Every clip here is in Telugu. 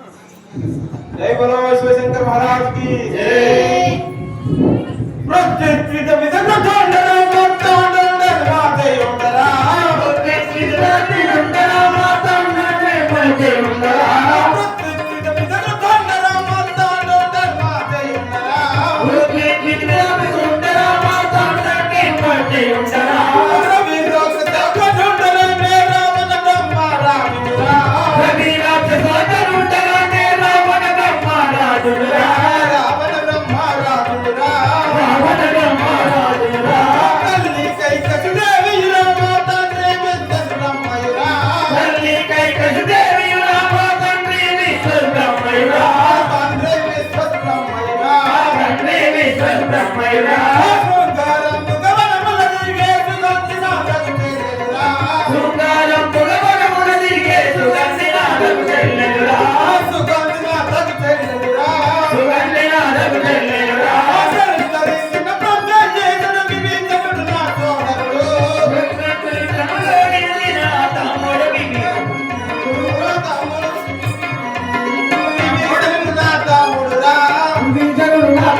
जय बोलो शिवशंकर महाराज की जय। प्रत्येक विध प्रचंडरा मातांडरा माते उंडरा प्रत्येक विध प्रचंडरा मातांडरा माते उंडरा प्रत्येक विध प्रचंडरा मातांडरा माते उंडरा प्रत्येक विध प्रचंडरा मातांडरा माते उंडरा रवि राक्षस प्रचंडरा मेरा मन ब्रह्मा रामुरा रवि राक्षस प्रचंडरा मेरा मन ब्रह्मा रामुरा रावण ब्रह्मा रामुरा रावण ब्रह्मा रामुरा कल्ली कई कसुदेवी माता देवी ब्रह्मयुरा कल्ली कई कसुदेवी माता देवी ब्रह्मयुरा वंदे विश्व ब्रह्मयुरा वंदे विश्व ब्रह्मयुरा सुंदरम भगवान मुलदिगे सुगंधिना रघुतेरा सुंदरम भगवान मुलदिगे सुगंधिना रघुतेरा सुगंधिना रघुतेरा सुगंधिना रघुतेरा संतरिन प्रभु जन विविधन ना सोदरो प्रकृतिना तमोड़ बिबि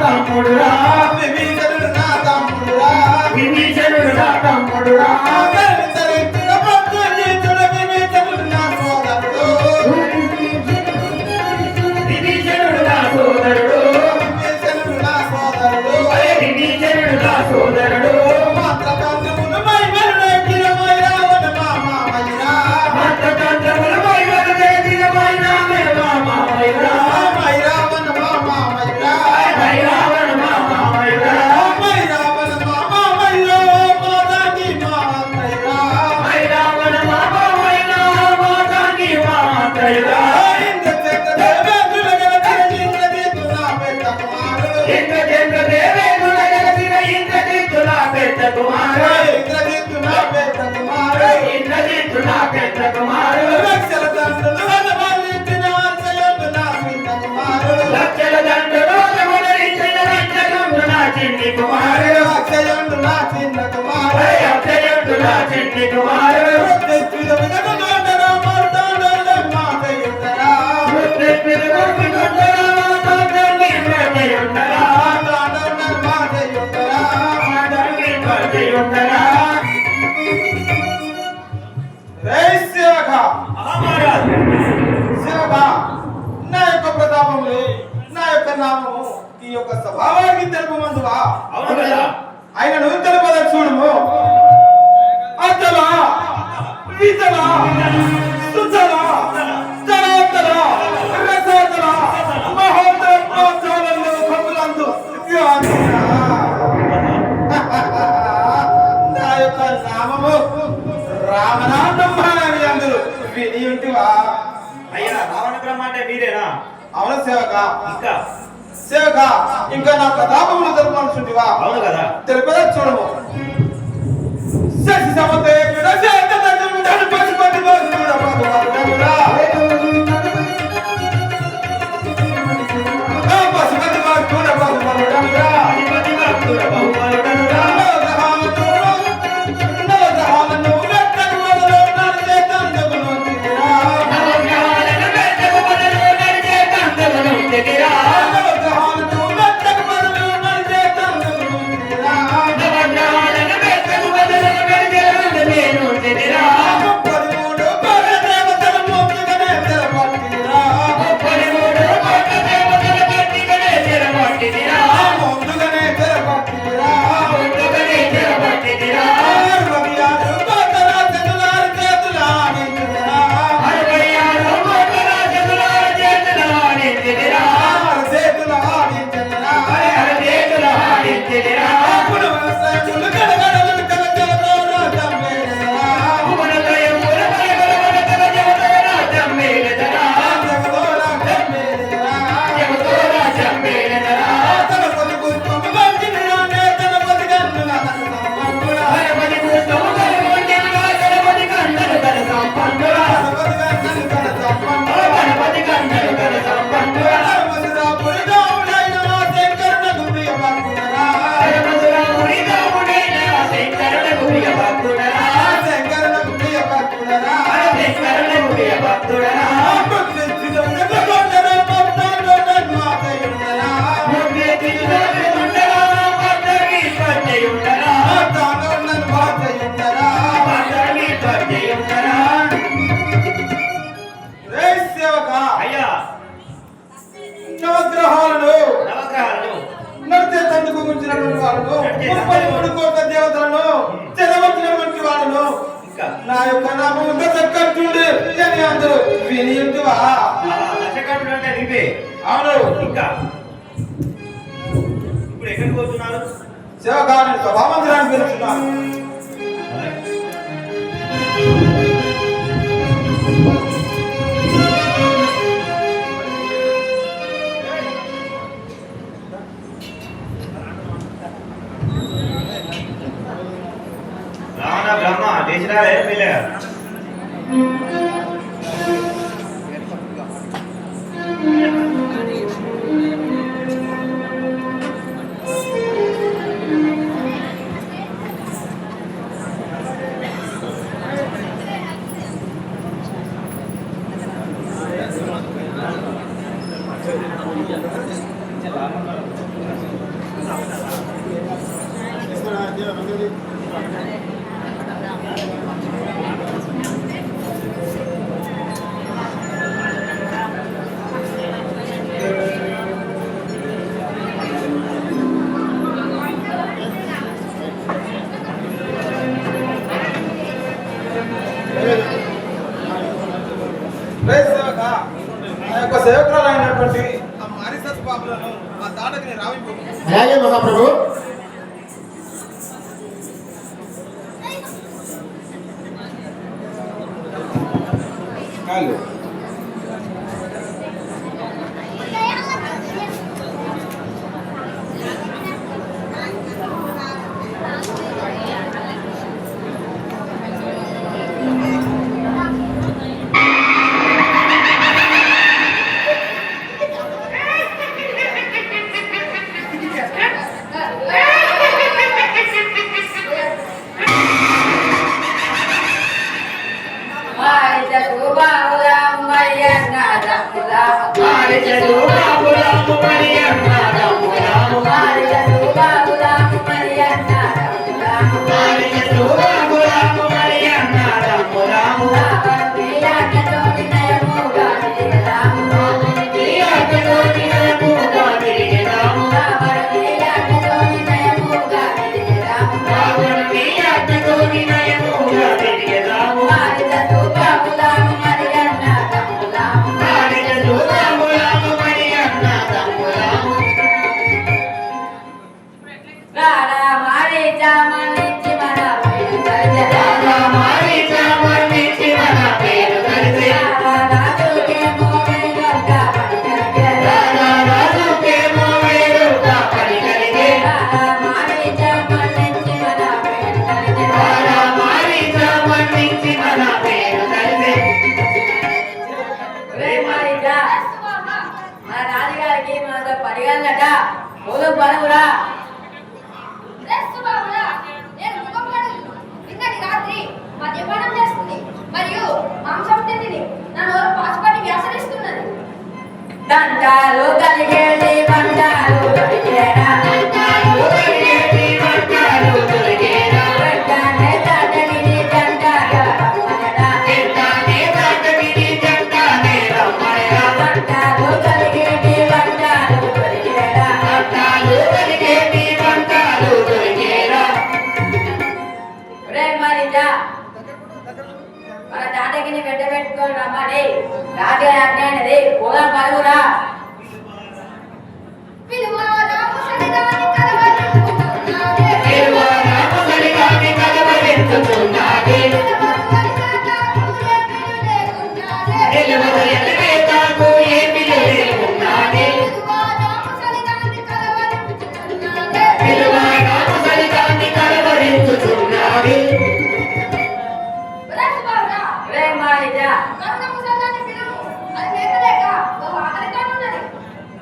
తమ్ముడురా విభీషణుడు నా తమ్ముడురా విభీషణుడు నా తమ్ముడురా కరితరిన ప్రత్యేకుడు విభీషణుడు నా సోదరుడు విభీషణుడు నా సోదరుడు విభీషణుడు నా సోదరుడు విభీషణుడు నా సోదరుడు మాత్రకాంతములు మైమరుడెక్కిన మైరావణ మామయ్యరా మాత్రకాంతములు మైమరుడెక్కిన మైరావణ మామయ్యరా మైరావణ మామయ్యరా మైరావణ మామయ్యరా మైరావణ మామయ్యరా మాతాకి మామయ్యరా మైరావణ మామయ్యరా మాతాకి మామయ్యరా ఇంద్రచంద్ర దేవేంద్రుల గలచిన ఇంద్రజిత్తు నా పెద్ద కుమారుడు ఇంద్రచంద్ర దేవేంద్రుల గలచిన ఇంద్రజిత్తు నా పెద్ద కుమారుడు ఇంద్రజిత్తు నా పెద్ద కుమారుడు ఇంద్రజిత్తు నా పెద్ద కుమారుడు లక్షల దండలు వనమాలించిన అంతయందు నా చిన్న కుమారుడు లక్షల దండలు వనమాలించిన అంతయందు నా చిన్ని కుమారుడు అక్షయందు నా చిన్న కుమారుడు అక్షయందు నా చిన్ని కుమారుడు ప్రత్యేక విధము దొండరా మార్తాండరా మాతయుండరా ప్రత్యేక విధము దొండరా మాతయుండరా మాతయుండరా మాతయుండరా మాతయుండరా రే సేవక మహారాజ్ సేవక నా యొక్క ప్రతాపములే నా యొక్క నామము ఈ యొక్క స్వభావానికి తెలుపమందువా అవును కదా ఆయన నువ్వు తెలుపద చూడుము అతల వితల సుతల తరాతల రసతల మహోదర పాతాలలో కబులందు నా యొక్క నామము రామనాథం అని అందరూ విని ఉంటివా అయ్యా రావణ బ్రహ్మ అంటే మీరేనా? అవును సేవక ఇంకా సేవక ఇంకా నా ప్రతాపములు తెలుపనుచుంటివా అవును కదా తెలుపదా చూడము శశి సమతే విడసేత తజము తన పశుపతి బోధుడ పదువరుడమురా ఆ పశుపతి బోధుడ పదువరుడమురా అధిపతి భక్తుడ బహువరుడనురా నవగ్రహాలను వెట్టకు మొదలు నడిచే తందగును తిరిరా నవగ్రహాలను వెట్టకు మొదలు నడిచే తందగును తిరిరా నవగ్రహాలను వెట్టకు మొదలు నడిచే తందగును తిరిరా నవగ్రహాలను వెట్టకు మొదలు నడిచే తందగును నా యొక్క నామం ఇంకా చక్కట్టుండే అని అందరూ విని ఉంటివా? దశకంఠుడు అంటే నీవే. అవును. ఇంకా ఇప్పుడు ఎక్కడికి పోతున్నారు? శివకాని సభామందిరానికి వెళ్తున్నాను. రావణ బ్రహ్మ లేచినారే పిల్లగా. సేవక ఆ యొక్క సేవకురాలైనటువంటి ఆ మారిసత్ బాబులను ఆ దాటకి రావింపు. అలాగే మహాప్రభు. దండాలు కలిగేది బండాలు దొరికేరా వెంటనే తాటగిరి జంటగా రమ్మనడా దండాలు కలిగేది బండాలు దొరికేరా రే మరిదా మన తాటగిని వెంట పెట్టుకొని రమ్మని రాజే అజ్ఞానది పోదా పరుగురా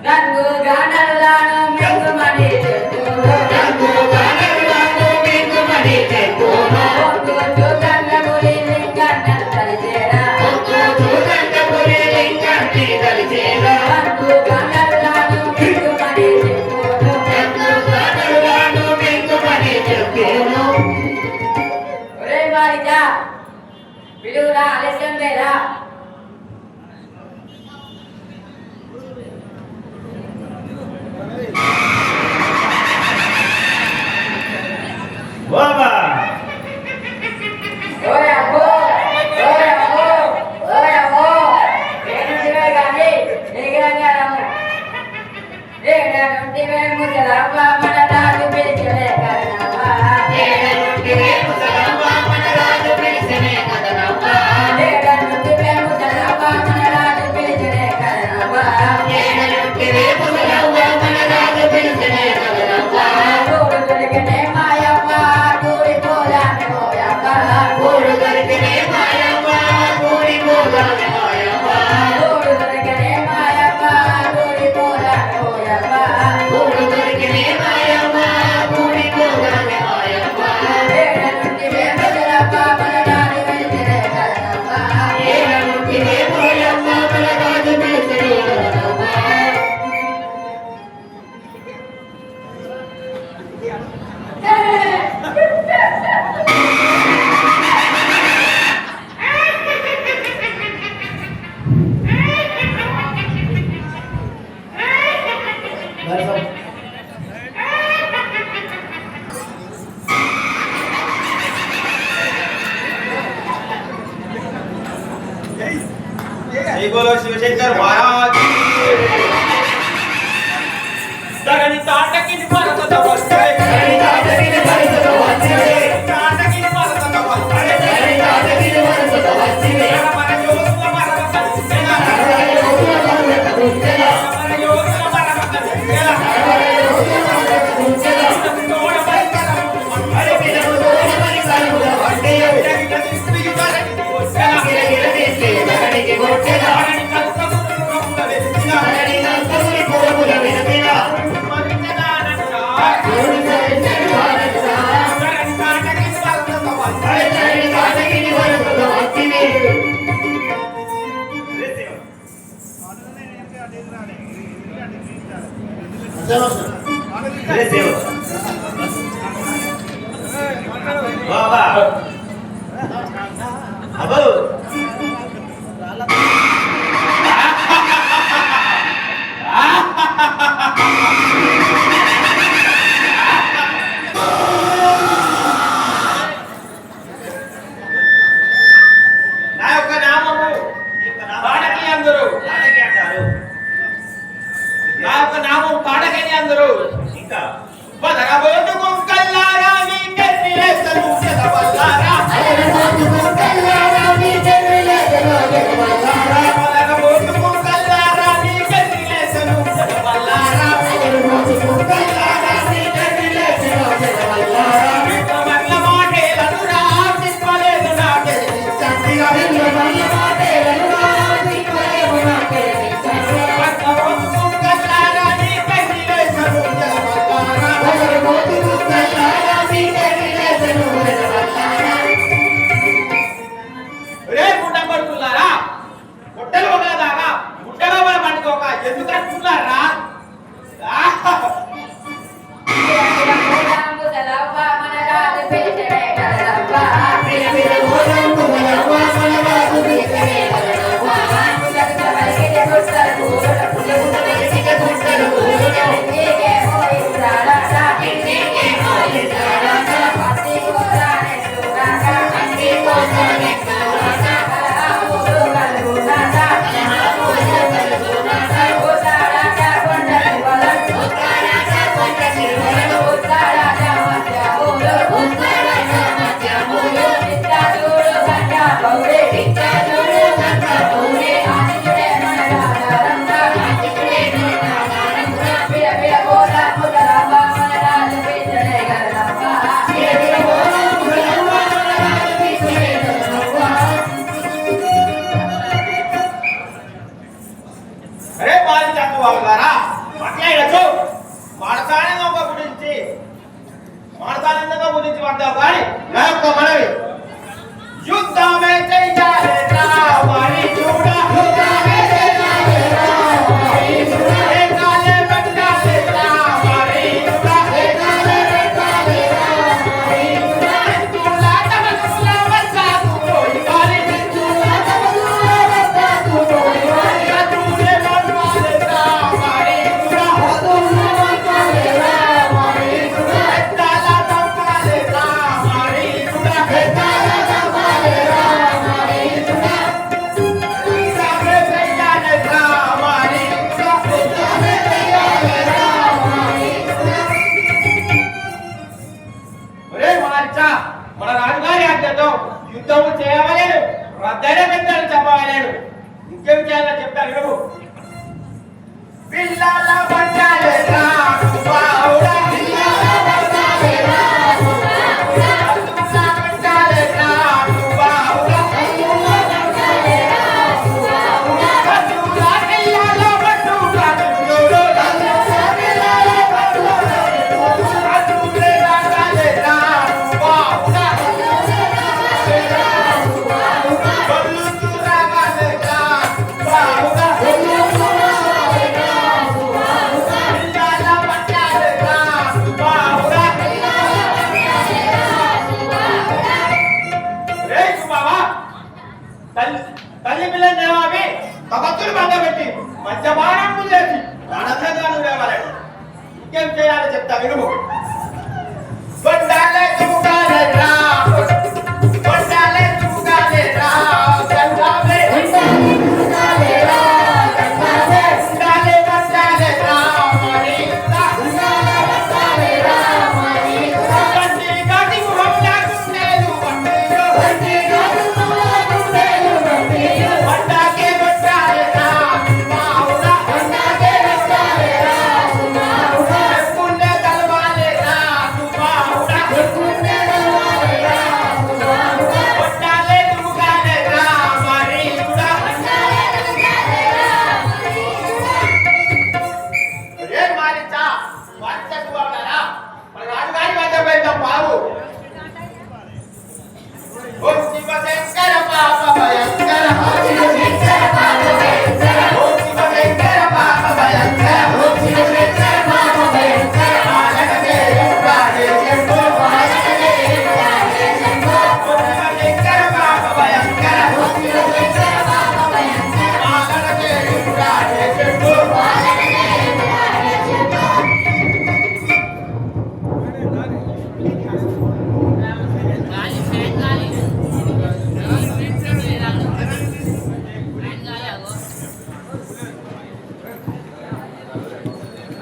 రంగు గానలాను మెంగుమని చెప్పును చూడంగమురి లింగన్నను కలిసేరా రంగు గానలాను మెంగుమని చెప్పును ఒరే వారిజా పిలువురా ఆలస్యం లేదా బాబా ఓయ్ అబ్బో केसर महाराज दगनी ताटकी भारत दवस्ते दगनी ताटकी भारत दवस्ते ताटकी भारत दवस्ते दगनी ताटकी भारत दवस्ते మన యోగుల మరణ కదుస్తేలా మన యోగుల మరణ కదుస్తేలా మన యోగుల మరణ కదుస్తేలా మన యోగుల మరణ కదుస్తేలా తోడ పరికరం అరే బిడము తోడ పరికరం అంటే గిరగిర తిప్పి కరకి కొట్టేలా గిరగిర తిప్పి కరకి కొట్టేలా అని కల్పగురు పురముల వెతికినా అని కల్పగురు పురముల వెతికినా బాబా అబ్బో నా యొక్క నామము పాడకి అందరూ అలాగే అంటారు నా యొక్క నామం పాడకని అందరూ ఇంకా బదరబోతు కుంకల్లారా మీ కర్నిలేసను జగవల్లారా బదరబోతు కుంకల్లారా మీ కర్నిలేసను జగవల్లారా బదరబోతు కుంకల్లారా మీ కర్నిలేసను జగవల్లారా బదరబోతు కుంకల్లారా మీ కర్నిలేసను జగవల్లారా విమర్ల మాటేలను రా తిప్పలేదు నాకెలి సంతిగా విమర్ల మాటేలను రా తిప్పలేదు నాకెలి సంతిగా బదరబోతు కుంకల్లారా మీ కర్నిలేసను జగవల్లారా రే గుడ్డ పడుతున్నారా గుడ్డలు ఒకదాకా గుడ్డలో మనం పట్టుకోక ఎందుకు అంటున్నారా అరే బాలి చక్కు వాళ్ళారా మాట్లాడచ్చు మాడతానందొక గురించి పడ్డావు కానీ నా యొక్క మనవి యుద్ధమే చెయ్యాలి రావాలి చూడ యుద్ధమే చెయ్యాలి రావాలి చూడ ఏకాలే పెట్టాలి రావాలి చూడ ఏకాలే పెట్టాలి రావాలి చూడ తులాట మనసుల వస్తాకు పోయి కాలి తులాట మనసుల వస్తాకు పోయి కాలి తులే మనవాలే రావాలి చూడ తులే మనవాలే రావాలి చూడ ఎట్టాల తప్పాలే రావాలి చూడ ఎట్టాల తప్పాలే రావాలి చూడ యుద్ధమే చెయ్యాలి రావాలి చూడ యుద్ధమే చెయ్యాలి రావాలి చూడ ఒరే మార్చా మన రాజుగారి ఆజ్ఞతో యుద్ధము చేయవలేను రద్దైన పెద్దలు చెప్పవలేను ఇంకేం చేయాలో చెప్తాను నువ్వు పిల్లల పట్టాలే రాను బావుడా పిల్లల పట్టాలే రాను బావుడా అల్లుల పట్టాలే రాను బావుడా అల్లుల పట్టాలే రాను బావుడా అల్లుల పిల్లల పట్టుగా చూడు అల్లుల పిల్లల పట్టుగా చూడు అల్లులే రాగాలే రాను బావుడా అల్లులే రాగాలే రాను బావుడా అల్లులు రాగాలే రాను బావుడా అల్లులు రాగాలే రాను బావుడా పిల్లల పట్టాలే రాను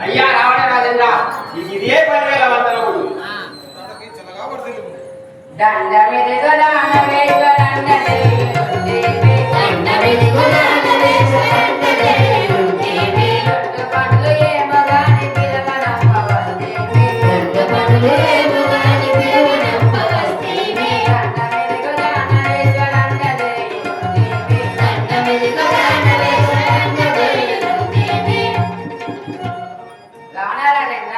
అయ్యా రావణ రాజేంద్ర ఇదే 10,000 వందనములు దండమిదిగో దానవేశ్వరండదే దండమిదిగో దానవేశ్వరండదే పనులు ఏమో గాని పిలవనప్పవస్తేమి పనులు ఏమో గాని పిలవనప్పవస్తేమి దండమిదిగో దానవేశ్వరండదే దండమిదిగో దానవేశ్వరండదే రావణారాజేంద్ర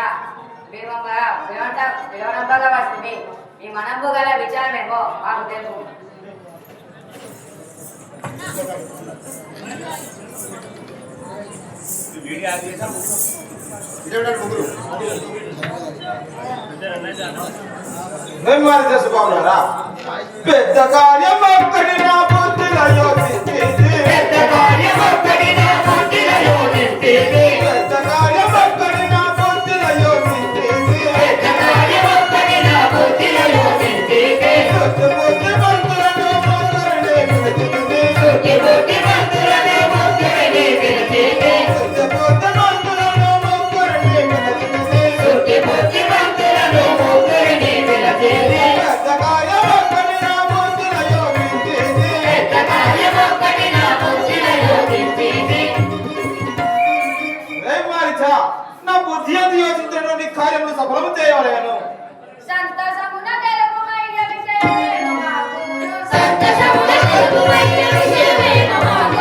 విలువనంపగా వస్తుంది ఈ మనంబు గల విచారమేమో మాకు తెలుసు పెద్ద కార్యం ఒక్కడి నా బుద్ధిలో యోచించేది పెద్ద కార్యం ఒక్కడి నా బుద్ధిలో యోచించేది పెద్ద కార్యం ఒక్కడి నా బుద్ధిలో యోచించేది పెద్ద కార్యం ఒక్కడి నా బుద్ధిలో యోచించేది బుద్ధి మంతులను మొక్కరనే పిలిచేది బుద్ధి మంతులను మొక్కరనే పిలిచేది బుద్ధి మంతులను మొక్కరనే పిలిచేది బుద్ధి మంతులను మొక్కరనే పిలిచేది పెద్ద కార్యం ఒక్కడి నా బుద్ధిలో యోచించేది పెద్ద కార్యం ఒక్కడి నా బుద్ధిలో యోచించేది నా బుద్ధి అందు యోచించినటువంటి కార్యములు సఫలము చేయవలేను సంతోషమున తెలుపుమైన విషయమేమో మాకు సంతోషమున తెలుపుమైన విషయమేమో మాకు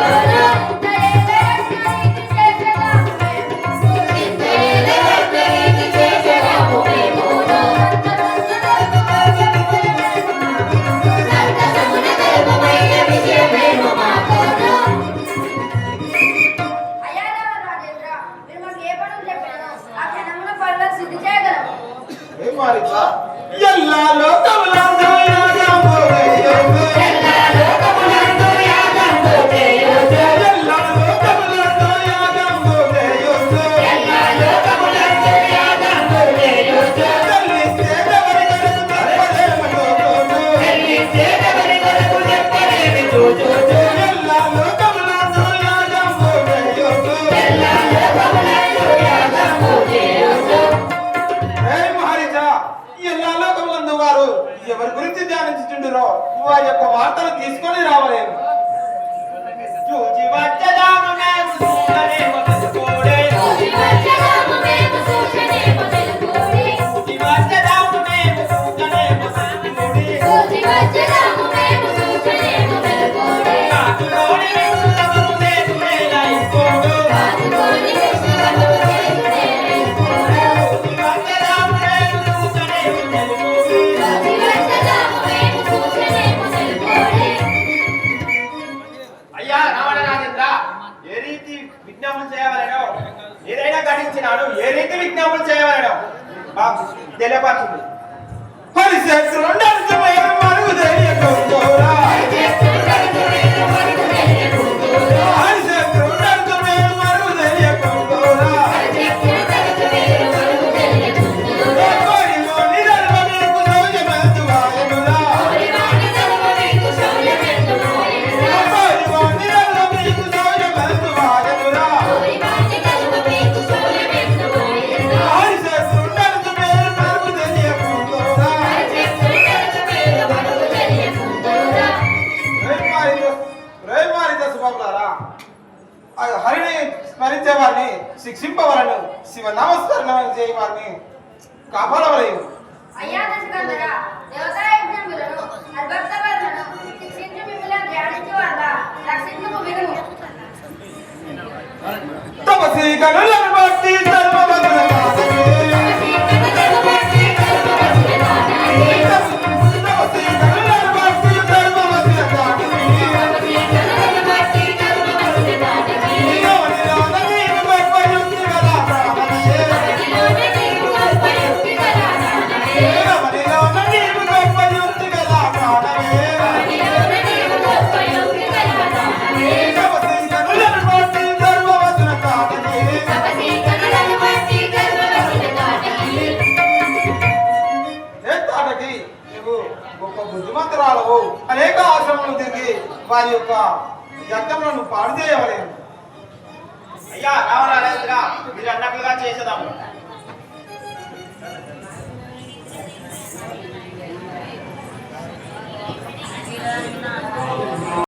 ಎಲ್ಲ ಲೋಕములందు యాగంబోదేయోజు ಎಲ್ಲ లోకములందు యాగంబోదేయోజు ಎಲ್ಲ లోకములందు యాగంబోదేయోజు ಎಲ್ಲ లోకములందు యాగంబోదేయోజు చెల్లించేదెవరి కొరకు చెప్పలేము జోజోజు చెల్లించేదెవరి కొరకు చెప్పలేము జోజోజు ಎಲ್ಲ లోకములందు యాగంబోదేయోజు ಎಲ್ಲ లోకములందు యాగంబోదేయోజు ఎలా లోకములందు వారు ఎవరి గురించి ధ్యానించుచుండురో వారి యొక్క వార్తలు తీసుకొని రావలేము చూచి వచ్చదాము మేము చూడలేము తెలుసుకోడే చూచి వచ్చదాము మేము చూడలేము తెలుసుకోడే చూచి వచ్చదాము మేము చూడలేము తెలుసుకోడే చూచి వచ్చదాము మేము చూడలేము తెలుసుకోడే కాదులోని విశ్వమును దేవుడేలా ఇసుకోడు కాదులోని విశ్వమును దేవుడేలా ఇసుకోడు చూచి వచ్చదాము మేము చూడలేము తెలుసుకోడే చూచి వచ్చదాము మేము చూడలేము తెలుసుకోడే అయ్యా రావణ రాజేంద్ర ఏ రీతి విజ్ఞాపన చేయవలెనో ఏదైనా ఘటించినాడు ఏ రీతి విజ్ఞాపన చేయవలెనో మాకు తెలియపరచుడు హరిశేఖరుండను మరుగు తెలియకుందోరా హరిశేఖరుండను మరుగు తెలియకుందోరా కోరిలోని ధర్మ మీకు శౌర్యమెందు వాయనురా కోరిలోని ధర్మ మీకు శౌర్యమెందు వాయనురా హరిశేఖరుండను మరుగు తెలియకుందోరా రేమారిత శుభములారా హరిని స్మరించే వారిని శిక్షింపవలను శివ నమస్కరణ చేయవారిని కాపాడవలేను అయ్యా దశకందర దేవతా యజ్ఞములను అద్భుతవర్ణను శిక్షించు మిమ్మల్ని ధ్యానించు వల్ల రక్షించుకు వినుము తపసి కనులను బట్టి ధర్మవంతుల కాదనే తపసి కనులను బట్టి ధర్మవంతుల కాదనే ఎవరిలోన నీవు గొప్ప యుక్తి గల ప్రాణమే ఎవరిలోన నీవు గొప్ప యుక్తి గల ప్రాణమే ధర్మాత్రాలు అనేక ఆశ్రమాలు తిరిగి వారి యొక్క యజ్ఞములను పాడు చేయవలేదు. అయ్యా రావరా మీరు అన్నట్లుగా చేసేదాము.